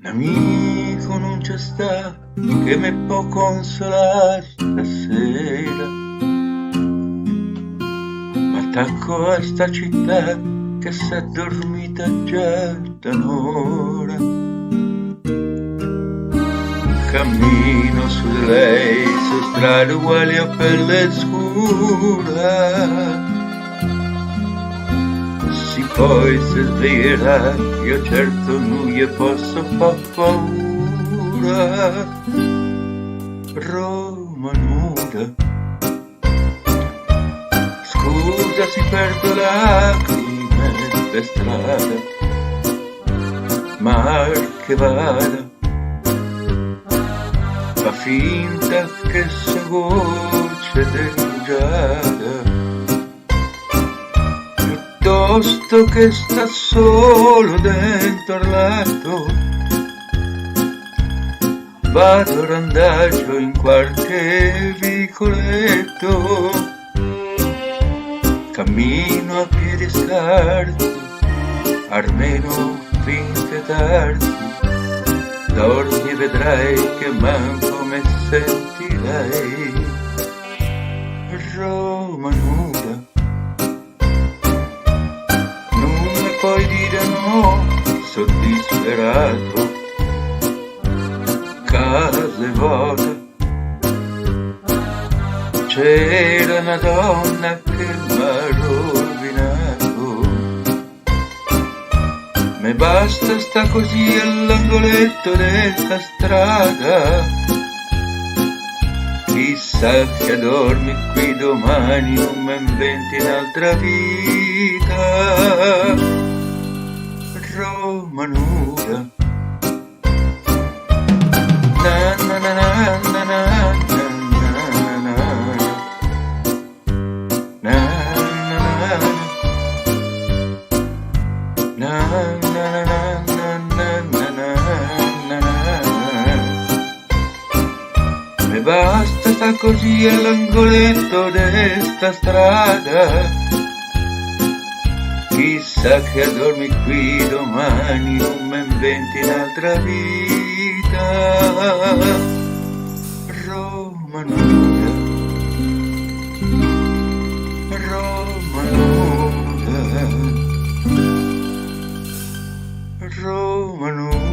Un amico non c'è sta che mi può consolare stasera, m'attacco a sta città che s'è dormita già da un'ora. Cammino su di lei, su strade uguali a pelle scura. Si poi si sveglierà, io certo non gli posso far paura. Roma nuda, scusa se perdo lacrime per strada, mar che vada, fa finta che sia voce denugiata, piuttosto che sta solo dentro al letto. Vado a randagio in qualche vicoletto, cammino a piedi scarsi, almeno finché tardi. Dormi, vedrai che manco me sentirei. Roma nuda, non mi puoi dire no, sono disperato. Casa vuota, c'era una donna che m'ha rovinato. Me basta sta così all'angoletto della strada, chissà che dormi qui domani non mi inventi un'altra vita. Roma nuda, na na na na na na na na. Me basta sta così all'angoletto desta strada, chissà che dormi qui domani non mi inventi un'altra vita. Roma nuda, Roma nuda, Roma nuda.